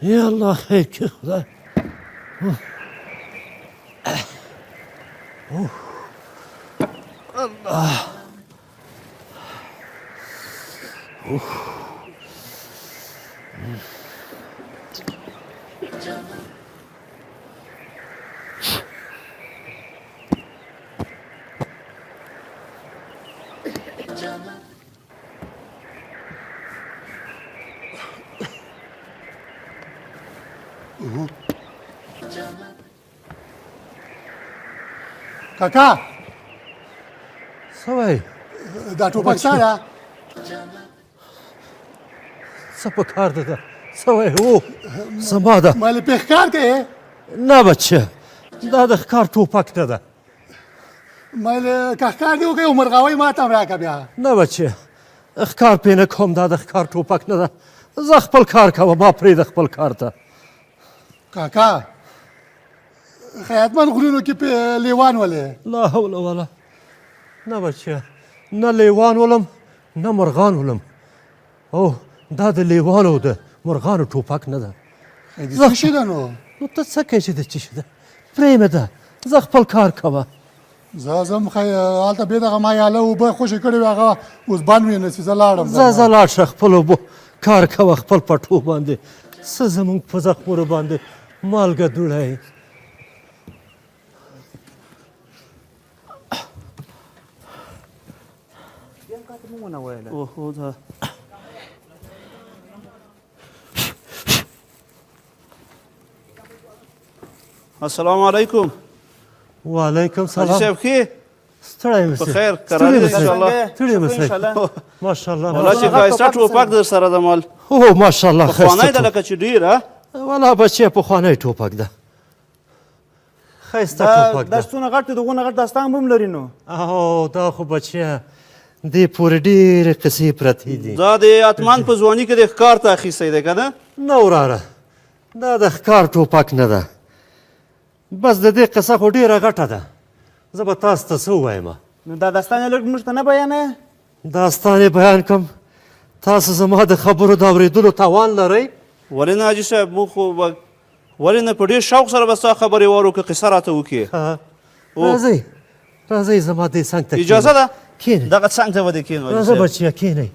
یا الله خیر کړي خدای. الله. کاکا څه وایې؟ دا ټوپک ستا ده؟ څه په کار ده ده؟ څه وایې؟ هو زما ده. مالې پې ښکار کوې؟ نه بچیه، دا د ښکار ټوپک نه ده. مالې که ښکار دې وکړې مرغاوۍ ما ته هم راکړه بیا. نه بچیه، ښکار پې نه کوم، دا د ښکار ټوپک نه ده. زه خپل کار کوم، ما پرېږده خپل کار ته. کاکا خیرتمند غرونو کې پې لیوان ولې؟ لا حول ولا. نه بچیه، نه لیوان ولم نه مرغان ولم. او دا د لیوانو د مرغانو ټوپک نه ده. دې څه شي ده نو؟ نو ته څه کوې چې د څه شي ده؟ پرېږده، زه خپل کار کوه. زه ځم هلته بې دغه ما یاله اوبه خوشې کړې وې هغه اوس بند وې نسي زه لاړم. ځه لاړ شه، خپل اوبه کار کوه خپل پټو باندې. څه زموږ په زخمونو باندې مالګه دوړی. اوهو دا السلام علیکم. وعلیکم حاجي سلام. صاحب ښې؟ ستړی مې په خیر قرار دې انشاءالله. ستړی مې صاحب. ماشاءالله. والله چې ښایسته ټوپک در سره ده مال. هو ماشاءالله پخوانی ښایسته ده لکه چې ډېر ها؟ والله بچیه پخوانی ټوپک ده، ښایسته ټوپک دا ده. څونه غټ دی دغونه غټ داستان به هم لري نو. او دا خو بچیه دې پورې ډېرې قصې پرتې دي. دا د اتمان په ځواني کې د ښکار ته اخیستی دی که نه؟ نه وراره، دا د ښکار ټوپک نه ده. بس د دې قصه خو ډېره غټه ده، زه به تاسو ته څه ووایم. نو دا داستان یې لږ موږ ته نه بیانوې؟ داستان یې بیان کړم، تاسو زما د خبرو د اورېدلو توان لرئ؟ ولې نه حاجي صاحب، موږ خو به ولې نه په ډېر شوق سره به ستا خبرې واورو که قصه راته وکړې. راځئ راځئ زما دې څنګ ته اجازه ده؟ کښېنئ. دغه څنګ ته به دې کښېنو حاجي راځه صاحب. بچیه کښېنئ.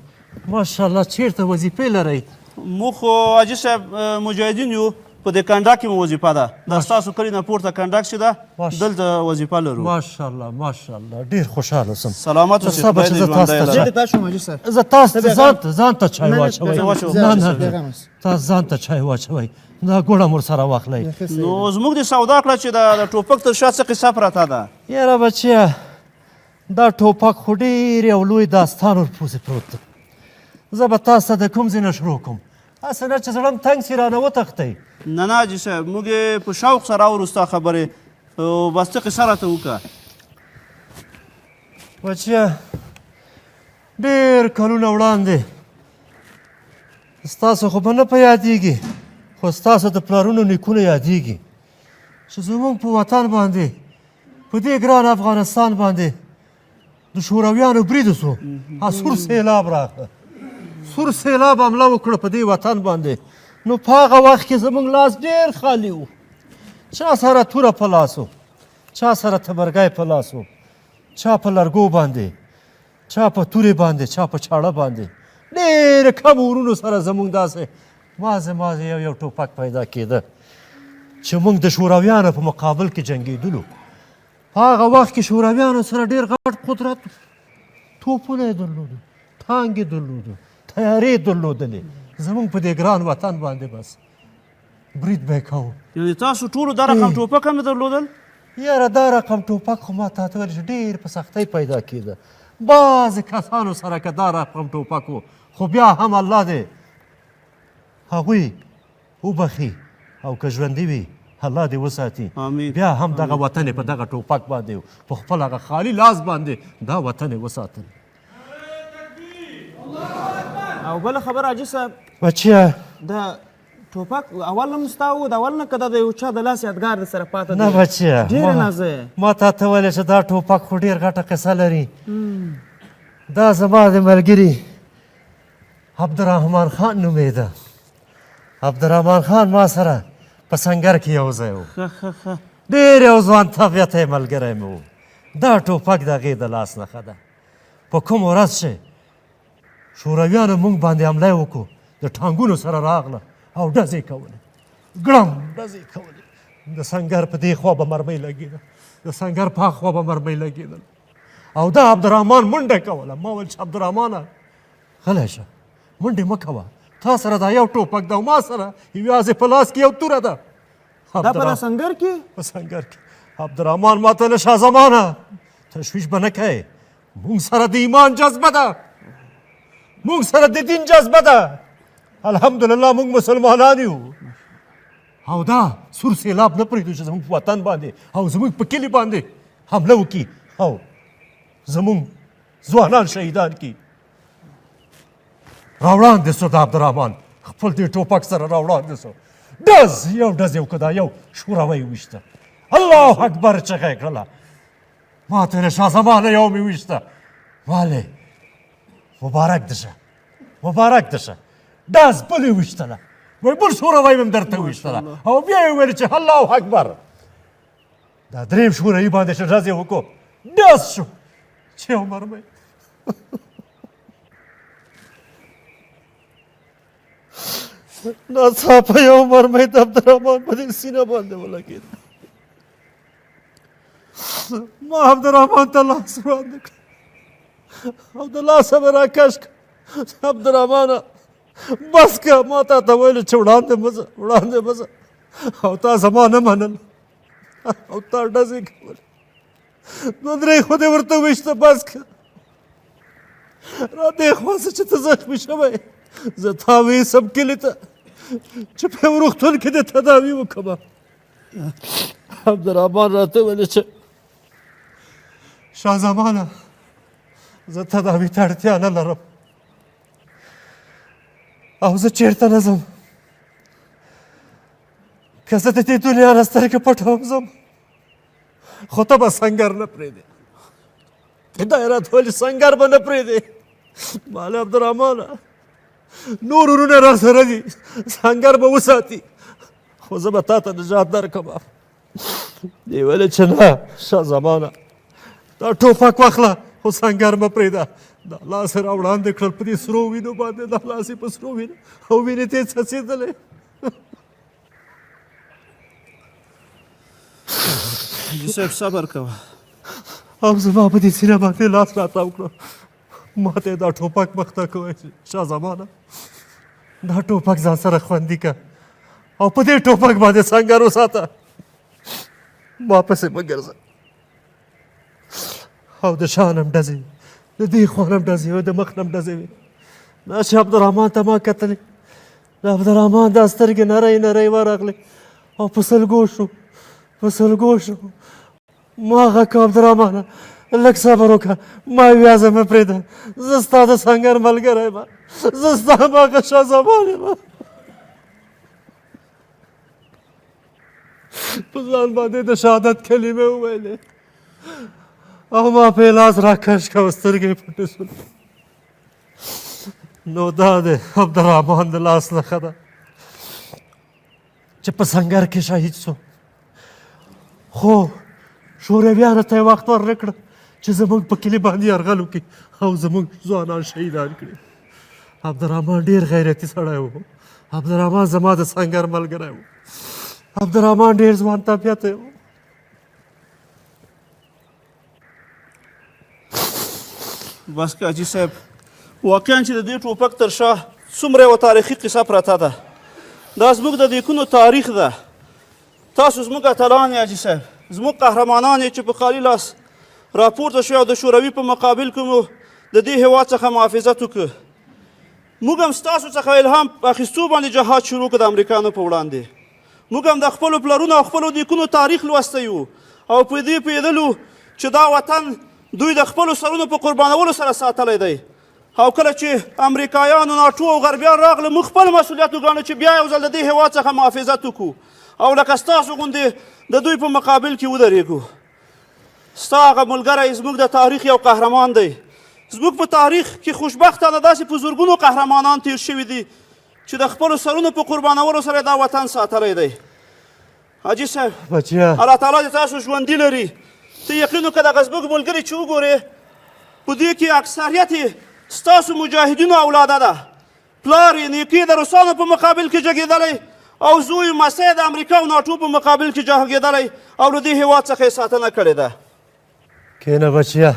ماشاءالله چېرته وظیفې لرئ؟ موږ خو حاجي صاحب مجاهدین یو، په دې کنډک کې مو وظیفه ده. دا ستاسو کلي نه پورته کنډک چې ده دلته وظیفه لرو. ماشاءالله ماشاءالله، ډېر خوشحاله سم. سلامت اوسئ، خدای دې ژوندی لره. زه تاسو حاجي صاحب. زه تاسو ته ځان ته چای واچوئ. نه، نه تاسو ځان ته چای واچوئ، دا ګوړه مور سره واخلئ. نو زموږ د سودا کړه چې د ټوپک تر شا څه قصه پرته ده. یاره بچیه، دا ټوپک خو ډېر یو لوی داستان ورپسې پروت ده. زه به تاسو ته د کوم ځای نه شروع کوم، هسې نه چې زړه م تنګ سي رانه وتښتئ. نه نه حاجي صاحب، موږ یې په شوق سره اورو ستا خبرې، او بس ته قصه راته وکړه. بچیه ډېر کلونه وړاندې، ستاسو خو به نه په یادېږي، خو ستاسو د پلارونو نیکونه یادېږي چې زموږ په وطن باندې، په دې ګران افغانستان باندې د شورویانو برید وسو. سور سیلاب راغله، سور سیلاب حمله وکړه په دې وطن باندې. نو په هغه وخت کې زموږ لاس ډېر خالي و، چا سره توره په لاس و، چا سره تبرګی په لاس و، چا په لرګو باندې، چا په تورې باندې، چا په چاړه باندې. ډېر کم ورونو سره زموږ داسې مازې مازې یو ټوپک پیدا کېده چې موږ د شورویانو په مقابل کې جنګېدلو. په هغه وخت کې شورویانو سره ډېر غټ قدرت، توپونه یې درلودو، ټانک یې درلودو، تیارې یې درلودلې. زموږ په دې ګران وطن باندې بس برید به یې کوو. یعنې تاسو ټولو دا رقم ټوپک هم نه درلودل؟ یاره دا رقم ټوپک خو ما ته ویل چې ډېر په سختۍ پیدا کېده. بعضې کسانو سره که دا رقم ټوپک و، خو بیا هم الله دې هغوی وبخي، او که ژوندي وي الله دې وساتي. بیا هم دغه وطن یې په دغه ټوپک باندې و، په خپل هغه خالي لاس باندې دا وطن یې وساتل. او بله خبره حاجي صاحب، بچیه دا ټوپک اول هم ستا و، د اول نه که دا د یو چا د لاس یادګار در سره پاته دی؟ نه بچیه، ډېره نازه ما تا ته ویلې چې دا ټوپک خو ډېر غټه قصه لري. دا زما د ملګري عبدالرحمن خان نومېده. عبدالرحمن خان ما سره په سنګر کې یو ځای و. ډېر یو ځوان طبیعته ملګری مې و. دا ټوپک د هغې د لاس نښه ده. په کوم ورځ چې شورویانو موږ باندې حمله وکړو د ټانګونو سره راغله او ډزې کولې، ګړم ډزې کولې. د سنګر په دې خوا به مرمۍ لګېده، د سنګر په خوا به مرمۍ لګېدل. او دا عبدالرحمن منډه کوله. ما ویل چې عبدالرحمانه غلی شه، منډې مه کوه، تا سره دا یو ټوپک ده او ما سره یوازې په لاس کې یو توره ده. دا په سنګر کې؟ په سنګر کې. عبدالرحمن ما ته ویل شاه زمانه تشویش به نه کوې، موږ سره د ایمان جذبه ده، موږ سره د دین جذبه ده. الحمدلله موږ مسلمانان یو او دا سور سیلاب نه پرېږدو چې زموږ په وطن باندې او زموږ په کلي باندې حمله وکړي او زموږ ځوانان شهیدان کړي. راوړاندې سو د عبدالرحمن خپل دې ټوپک سره راوړاندې سو. ډز یو ډز یې وکړه، دا یو شوروی ویشته. الله اکبر چغه یې کړله. ما ته ویل شاه زمانه یو مې ویشته. والې مبارک دې شه، مبارک دې شه. ډز بل یې ویشتله، وایي بل شوروی مې هم درته ویشتله او بیا یې ویل چې الله اکبر. دا درېیم شوروي باندې چې ډز یې وکړو ډز شو چې یو مرمۍ ناڅاپه یو مرمۍ د عبدالرحمن په دې سینه باندې ولګېده. ما عبدالرحمن ته لاس وړاندې کړ او د لاسه مې راکش کړ. عبدالرحمنه بس که، ما تا ته ویلو چې وړاندې مه ځه، وړاندې مه ځه او تا زما نه منل او تا ډزې کولې. دوه درې خو دې ورته وویشته بس که. را دې خوا څه چې ته زخمي شوی، زه تا ویسم کلي ته چې په یو روغتون کې دې تداوي وکړمه. عبدالرحمن راته ویل چې شاه زمانه زه تداوي ته اړتیا نه لرم او زه چېرته نه ځم. که زه د دې دنیا نه سترګې پټوم ځم، خو ته به سنګر نه پرېږدې. دا یې راته ویل سنګر به نه پرېږدې. ما ویل عبدالرحمنه نور ورونه را سره دي، سنګر به وساتي خو زه به تا ته نجات درکړم. دې ویلې چې نه شاه زمانه دا ټوپک واخله خو سنګر مه پرېږده. دا لاس یې راوړاندې کړل په دې سرو وینو باندې، دا لاس یې په سرو وینو او وینې ته یې څڅېدلې. حاجي صاحب صبر کوه. او زما په دې سینه باندې لاس راتاو کړو. ما ته یې دا ټوپک مخ ته کوی شاه زمانه دا ټوپک ځان سره خوندي که او په دې ټوپک باندې سنګر وساته، ما پسې مه ګرځه. او د شا نه هم ډزې وې، د دې خوا نه هم ډزې وې، د مخ نه هم ډزې وې. دا چې عبدالرحمن ته ما کتلې، د عبدالرحمن دا سترګې نری نری ورغلې او په سلګو شو، په سلګو شو. ما غږ کړه عبدالرحمنه لږ صبر وکړه، ما ویازه مه پرېږده، زه ستا د سنګر ملګری یم، زه ستا هماغه شاه زمان یم. په ځان باندې د شهادت کلمې وویلې او ما په یې لاس راکش کړه او سترګې یې پټې شولې. نو دا د عبدالرحمن د لاس نښه ده چې په سنګر کې شهید سو. خو شورویانو ته یې وخت ور نه کړه چې زموږ په کلي باندې یرغل وکړي او زموږ ځوانان شهیدان کړي. عبدالرحمن ډېر غیرتي سړی و. عبدالرحمن زما د سنګر ملګری و. عبدالرحمن ډېر ځوان طبیعته و. بس که حاجي صاحب واقعا چې د دې ټوپک تر شا څومره یوه تاریخي قصه پرته ده. دا زموږ د نیکونو تاریخ ده. تاسو زموږ اتلان یې حاجي صاحب، زموږ قهرمانان یې چې په خالي لاس راپورته شوي او د شوروي په مقابل کې مو د دې هېواد څخه محافظت وکړو. موږ هم ستاسو څخه الهام اخیستو باندې جهاد شروع کړ د امریکانو په وړاندې. موږ هم د خپلو پلرونو او خپلو نیکونو تاریخ لوستی وو او په دې پوهېدلو چې دا وطن دوی د خپلو سرونو په قربانولو سره ساتلی دی. او کله چې امریکایانو ناټو او غربیان راغله موږ خپل مسؤلیت وګاڼه چې بیا یو ځل د دې هېواد څخه محافظت وکړو او لکه ستاسو غوندې د دوی په مقابل کې ودرېږو. ستا هغه ملګری زموږ د تاریخ یو قهرمان دی زموږ په تاریخ کې خوشبختانه داسې په زرګونو قهرمانان تیر شوي دي چې د خپلو سرونو په قربانولو سره دا وطن ساتلی دی. حاجي صاحب بچیا الله تعالی دې تاسو ژوندي لري. ته یقین وکړه دغه زموږ ملګري چې وګورې په دې کې اکثریت یې ستاسو مجاهدینو اولاده ده. پلار یې نیکې د روسانو په مقابل کې جګېدلی او زوی مسی د امریکا او ناټو په مقابل کې جنګېدلی او له دې هېواد څخه یې ساتنه کړې ده. کښېنه بچیا،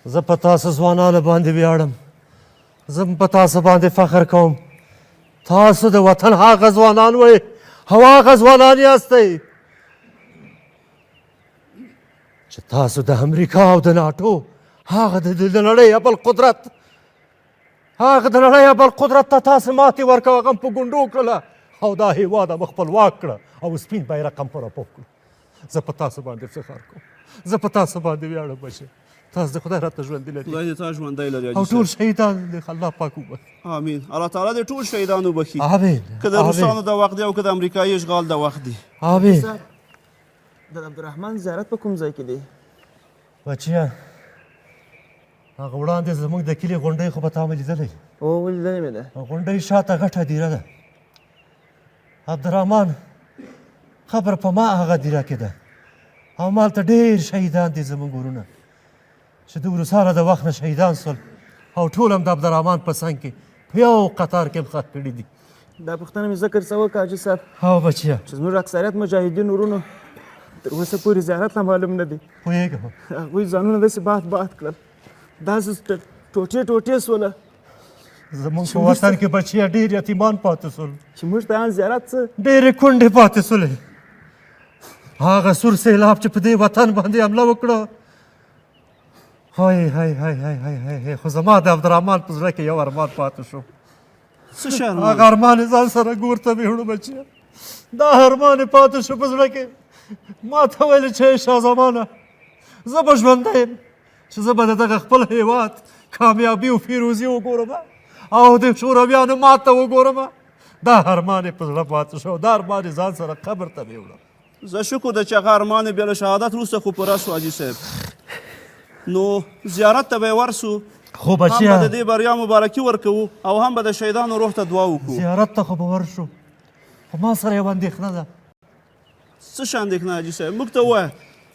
زه په تاسو ځوانانو باندې ویاړم، زه په تاسو باندې فخر کوم. تاسو د وطن هغه ځوانان وئ او هغه ځوانان یاستئ چې تاسو د امریکا او د ناټو هغه د نړۍ ابل قدرت ته تاسو ماتې ورکوه، هغه هم په ګونډو کړله او دا هېواد هم خپلواک کړه او سپین بیرغ هم پرپوب کړو. زه په تاسو باندې افتخار کوم، زه په تاسو باندې ویاړم بچی. تاسو د خدای راته ژوندي لري خدای دې تا ژوندی لري او ټول شهیدان دې الله پاک وبخښي. آمین. الله تعالی دې ټول شهیدان وبخي، آمین که د روسانو د وخت دی او که د امریکایي اشغال د وخت دی. آمین. د عبدالرحمن زیارت په کوم ځای کې دی؟ بچیا هغه وړاندې زموږ د کلي غونډۍ خو به تا مې لیدلی او ولیدلې مې ده. غونډۍ شاته غټه دیره ده. عبدالرحمن خبر په ما هغه دیره کې ده او مالته ډېر شهیدان دي زموږ ورونه چې د روسانو د وخت نه شهیدان سول او ټول هم د عبدالرحمن په څنګ کې په یو قطار کې ښخ کړي دي. دا پوښتنه مې ذکر څه وکړه حاجي صاحب هو بچیا چې زموږ اکثریت مجاهدین ورونو تر اوسه پورې زیارت لا معلوم نه دی. پوهېږم هغوی ځانونه داسې باد کړل، داسې ټوټې سوله زموږ په وطن کې بچیا ډېر یتیمان پاتې سول، چې موږ ته ان زیارت څه ډېرې کونډې پاتې سولې. هغه سور سیلاب چې په دې وطن باندې حمله وکړه، هاي هاي هاي هاي هاي هاي خو زما د عبدالرحمن په زړه کې یو ارمان پاتې شو. څه شی ارمان؟ هغه ارمان یې ځان سره ګور ته ویوړو بچیا. دا ارمان یې پاتې شو په زړه کې. ما ته ویل چې شاه زمانه زه به ژوندی یم چې زه به د دغه خپل هېواد کامیابي او پیروزي وګورم او د شورویانو ماته وګورم. دا ارمان یې په زړه پاتې شو، دا ارمان یې ځان سره قبر ته ویوړو. زه شکر ده چې هغه ارمان یې بیا له شهادت وروسته خو پوره سو حاجي صاحب. نو زیارت ته به یې ورسو، خو هم به بچیا د دې بریا مبارکي ورکوو او هم به د شهیدانو روح ته دعا وکړو. زیارت ته خو به ورشو، خو ما سره یوه اندېښنه ده. څه شی اندېښنه حاجي صاحب؟ موږ ته ووایه،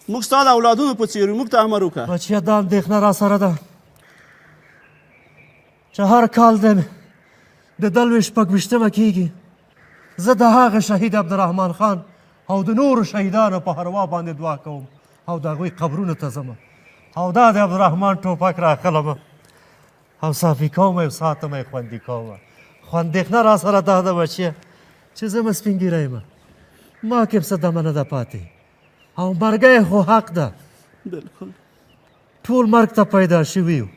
موږ ستا د اولادونو په څېر یو، موږ ته امر وکړه. بچیا دا اندېښنه را سره ده چې هر کال د 2025 کېږي زه د هغه شهید عبدالرحمن خان او د نورو شهیدانو په هروا باندې دعا کوم او د هغوی قبرونو ته ځم او دا د عبدالرحمن ټوپک راخلم او صافي کوم او ساتم یې خوندي کوم. خو اندېښنه را سره دا ده بچیه چې زه م سپین ږیری یم، ما کې څه دمه نه ده پاتې او مرګی خو حق ده. بلکل ټول مرګ ته پیدا شوي یو،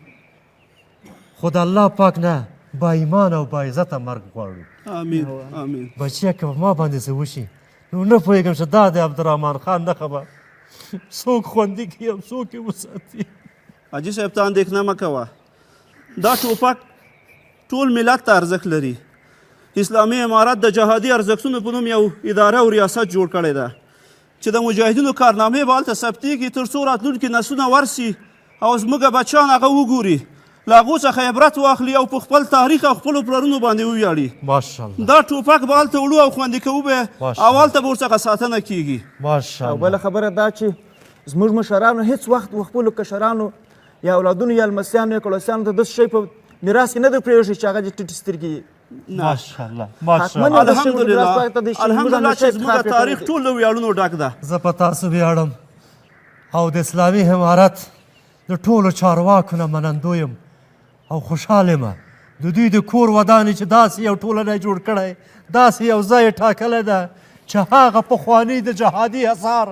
خو د الله پاک نه با ایمان او با عزته مرګ غواړو. آمین آمین. بچیه که په ما باندې څه وشي نو نه پوهېږم چې دا د عبدالرحمن خان نښه به څوک خوندي کړي او څوک یې وساتي. حاجي صاحب ته اندېښنه مه کوه، دا ټوپک ټول ملت ته ارزښت لري. اسلامي امارت د جهادي ارزښتونو په نوم یو اداره او ریاست جوړ کړی ده چې د مجاهدینو کارنامې به هلته ثبتېږي تر څو راتلونکي نسلونه ورسي او زموږ بچیان هغه وګوري، له هغو څخه عبرت واخلي او په خپل تاریخ او خپلو پلرونو باندې وویاړي. ماشاءالله. دا ټوپک به هلته وړو او خوندي کوو به او هلته به ورڅخه ساتنه کېږي. او ماشاءالله. بله خبره دا چې زموږ مشرانو هېڅ وخت خپلو کشرانو یا اولادونو یا لمسیانو یا کړوسیانو ته داسې شی په میراث کې نه در پرېښی چې هغه دې ټیټې سترګې ماشاءالله حتما ماشاءالله. الحمدلله چې زموږ تاریخ ټول له ویاړونو ډک ده. زه په تاسو ویاړم او د اسلامي امارت د ټولو چارواکو نه منندو یم او خوشحال یم. د دوی د کور ودانې چې داسې یو ټولنه یې جوړ کړی، داسې یو ځای یې ټاکلی ده چې هغه پخواني د جهادي اثار،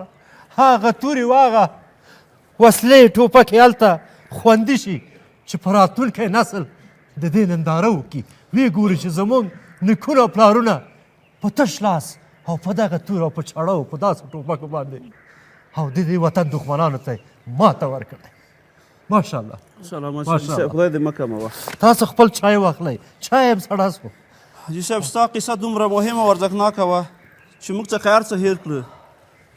هغه تورې و هغه وسلې ټوپکې هلته خوندي شي چې په راتلونکی نسل د دې ننداره وکړي، ویې ګوري چې زموږ نیکونه او پلارونه په تش لاس او په دغه تور او په چړه او په داسې ټوپکو باندې او د دې وطن دښمنانو ته یې ماته ورکړی. ماشاءالله. سلامت حاجي صاحب، خدای دې مه کموه. تاسو خپل چای واخلئ، چای هم سړه سو. حاجي صاحب ستا قصه دومره مهمه او ارزښتناکه وه چې موږ څخه هر څه هېر کړه.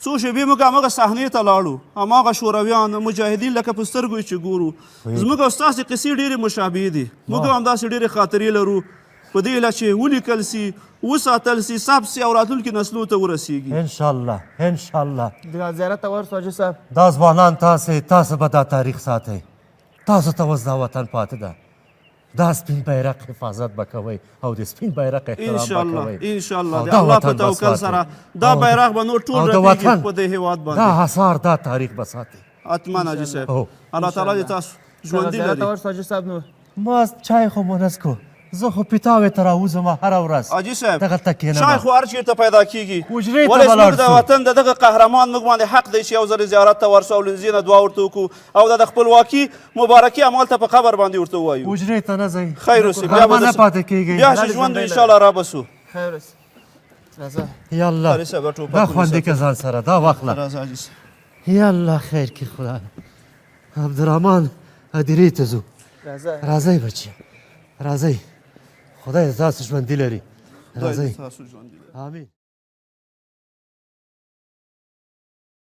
څو شېبې موږ هماغه صحنې ته لاړو هماغه شورویان مجاهدین لکه په سترګو یې چې ګورو زموږ او ستاسې قصې ډېرې مشابهې دي موږ هم همداسې ډېرې خاطرې لرو په دې هیله چې ولیکل سي وساتل سي ثبت سي او راتلونکي نسلو ته ورسیږي انشاءالله انشاءالله د زیارت ته ورسو حاجي صاحب دا ځوانان تاسو به دا تاریخ ساتئ تاسو ته اوس دا وطن پاتې ده دا سپین بیرق حفاظت به کوئ او د سپین بیرق احترام به انشاءالله کوئ انشاءالله او د دا الله وطن په به توکل ساتئ. سره دا او بیرغ به نور ټول او د رپېږي وطن په دې هېواد دا باندې حصار دا تاریخ به ساتئ حتما حاجي صاحب او. الله تعالی دې تاسو ژوندي زیارت ته لري ورسو حاجي صاحب نو ما چای خو مو نسکو زه خو پیتاوې ته راوځم هره ورځ حاجي صاحب دغلته کښېنم. شای خو هر چېرته پیدا کېږي حجرې ته ولې به لاړ زموږ د شو. وطن د دغه قهرمان موږ باندې حق دی چې یو ځل زیارت ته ورسو او لنځې نه دعا ورته وکړو او د خپلواکي مبارکي همالته په قبر باندې ورته ووایو حجرې ته نه ځئ خیر اوسې بیا غرمه به نه د- پاتې کېږئ بیا چې ژوند وي انشاءالله رابسو خیر اوسې راځه یا الله حاجي صاحب ټوپک دا ونیسه. خوندي که ځان سره دا واخله راځه حاجي صاحب یا الله خیر کې خدا عبدالرحمن هدیرې ته ځو راځه راځئ بچیه راځئ خدای ستاسو ژوندي لري خدای دې راځئ تاسو ژوندي لري. آمین